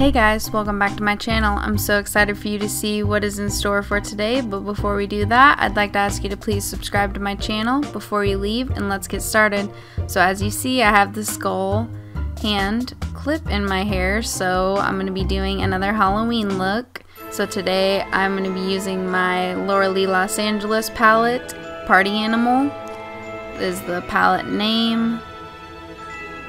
Hey guys, welcome back to my channel. I'm so excited for you to see what is in store for today, but before we do that, I'd like to ask you to please subscribe to my channel before you leave, and let's get started. So as you see, I have the skull hand clip in my hair, so I'm going to be doing another Halloween look. So today I'm going to be using my Laura Lee Los Angeles palette, Party Animal is the palette name.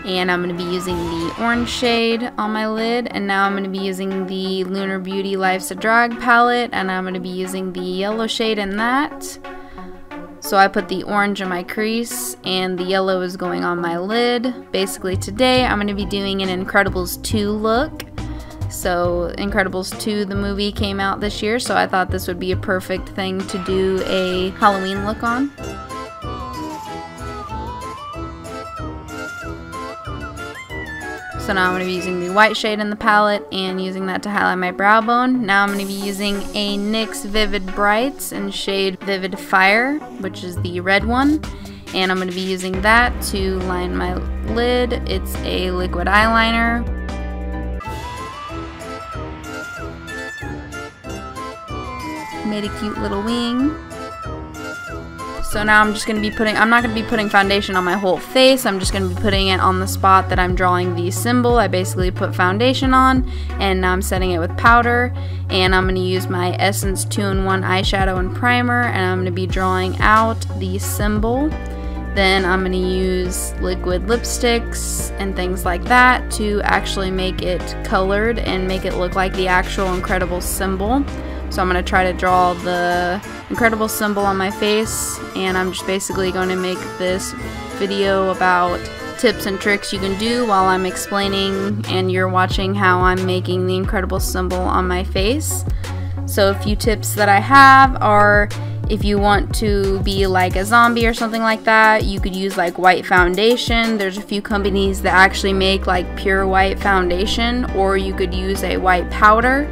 And I'm going to be using the orange shade on my lid, and now I'm going to be using the Lunar Beauty Life's a Drag palette, and I'm going to be using the yellow shade in that. So I put the orange in my crease, and the yellow is going on my lid. Basically today I'm going to be doing an Incredibles 2 look. So Incredibles 2, the movie, came out this year, so I thought this would be a perfect thing to do a Halloween look on. So now I'm going to be using the white shade in the palette and using that to highlight my brow bone. Now I'm going to be using a NYX Vivid Brights in shade Vivid Fire, which is the red one. And I'm going to be using that to line my lid. It's a liquid eyeliner. Made a cute little wing. So now I'm just going to be I'm not going to be putting foundation on my whole face, I'm just going to be putting it on the spot that I'm drawing the symbol. I basically put foundation on, and now I'm setting it with powder, and I'm going to use my Essence 2-in-1 eyeshadow and primer, and I'm going to be drawing out the symbol. Then I'm going to use liquid lipsticks and things like that to actually make it colored and make it look like the actual Incredibles symbol. So I'm going to try to draw the Incredibles symbol on my face, and I'm just basically going to make this video about tips and tricks you can do while I'm explaining and you're watching how I'm making the Incredibles symbol on my face. So a few tips that I have are, if you want to be like a zombie or something like that, you could use like white foundation. There's a few companies that actually make like pure white foundation, or you could use a white powder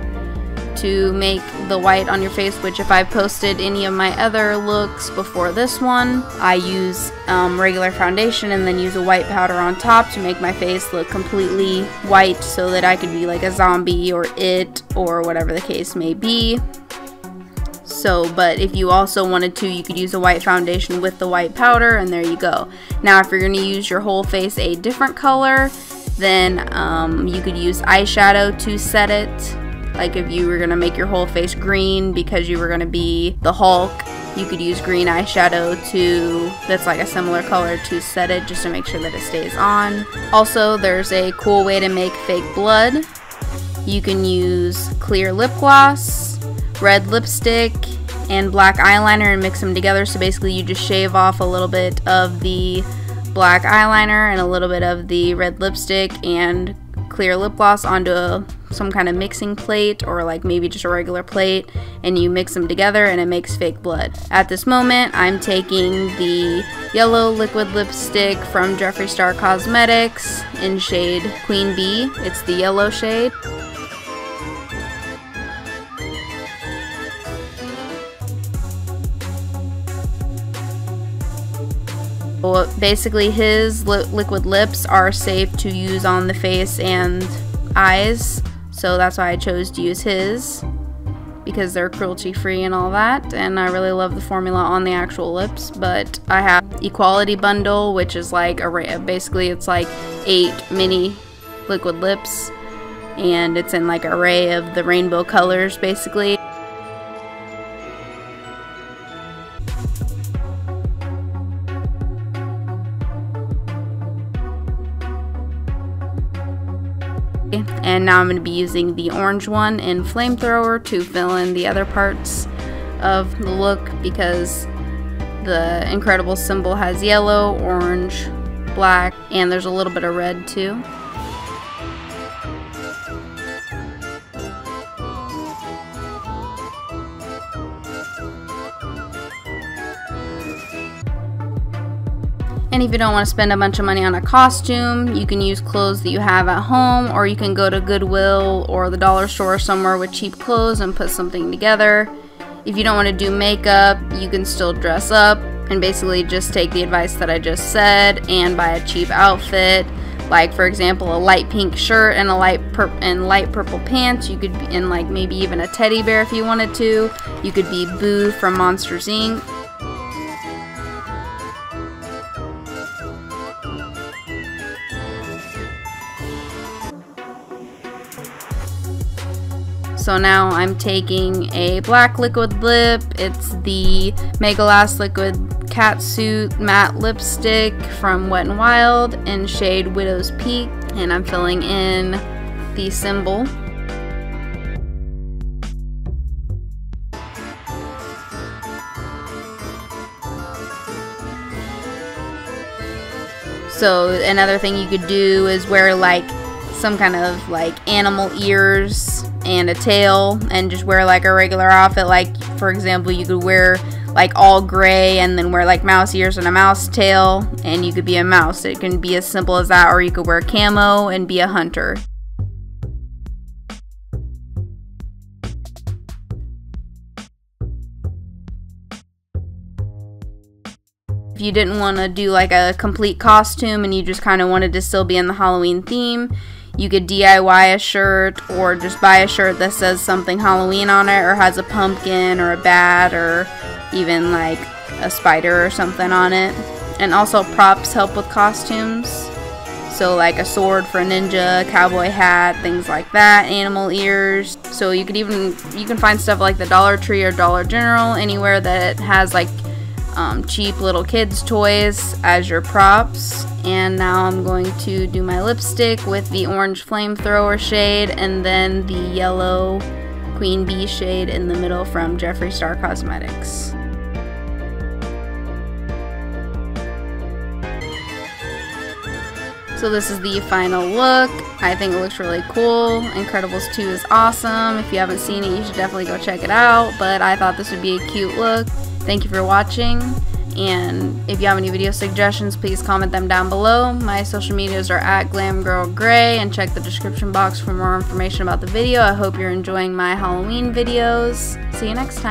to make the white on your face, which if I posted any of my other looks before this one, I use regular foundation and then use a white powder on top to make my face look completely white so that I could be like a zombie or it or whatever the case may be. So, but if you also wanted to, you could use a white foundation with the white powder, and there you go. Now if you're going to use your whole face a different color, then you could use eyeshadow to set it. Like if you were going to make your whole face green because you were going to be the Hulk, you could use green eyeshadow that's like a similar color to set it, just to make sure that it stays on. Also, there's a cool way to make fake blood. You can use clear lip gloss, red lipstick, and black eyeliner and mix them together. So basically you just shave off a little bit of the black eyeliner and a little bit of the red lipstick and clear lip gloss onto some kind of mixing plate, or like maybe just a regular plate, and you mix them together and it makes fake blood. At this moment I'm taking the yellow liquid lipstick from Jeffree Star Cosmetics in shade Queen Bee. It's the yellow shade. Well, basically his liquid lips are safe to use on the face and eyes, so that's why I chose to use his, because they're cruelty free and all that, and I really love the formula on the actual lips. But I have Equality Bundle, which is like basically it's like 8 mini liquid lips, and it's in like an array of the rainbow colors basically. And now I'm going to be using the orange one in Flamethrower to fill in the other parts of the look, because the Incredibles symbol has yellow, orange, black, and there's a little bit of red too. And if you don't want to spend a bunch of money on a costume, you can use clothes that you have at home, or you can go to Goodwill or the dollar store somewhere with cheap clothes and put something together. If you don't want to do makeup, you can still dress up and basically just take the advice that I just said and buy a cheap outfit. like for example a light pink shirt and a light purple pants. You could be in like maybe even a teddy bear if you wanted to. You could be Boo from Monsters Inc. So now I'm taking a black liquid lip. It's the Mega Last Liquid Catsuit Matte Lipstick from Wet n Wild in shade Widow's Peak. And I'm filling in the symbol. So another thing you could do is wear like some kind of like animal ears and a tail, and just wear like a regular outfit. Like for example, you could wear like all gray and then wear like mouse ears and a mouse tail, and you could be a mouse. It can be as simple as that, or you could wear camo and be a hunter. If you didn't want to do like a complete costume and you just kind of wanted to still be in the Halloween theme, you could DIY a shirt or just buy a shirt that says something Halloween on it, or has a pumpkin or a bat or even like a spider or something on it. And also props help with costumes. So like a sword for a ninja, cowboy hat, things like that, animal ears. So you can find stuff like the Dollar Tree or Dollar General, anywhere that has like cheap little kids toys as your props. And now I'm going to do my lipstick with the orange flamethrower shade and then the yellow Queen Bee shade in the middle from Jeffree Star Cosmetics. So this is the final look. I think it looks really cool. Incredibles 2 is awesome. If you haven't seen it, you should definitely go check it out. But I thought this would be a cute look. Thank you for watching. And if you have any video suggestions, please comment them down below. My social medias are at GlamGirlGray, and check the description box for more information about the video. I hope you're enjoying my Halloween videos. See you next time.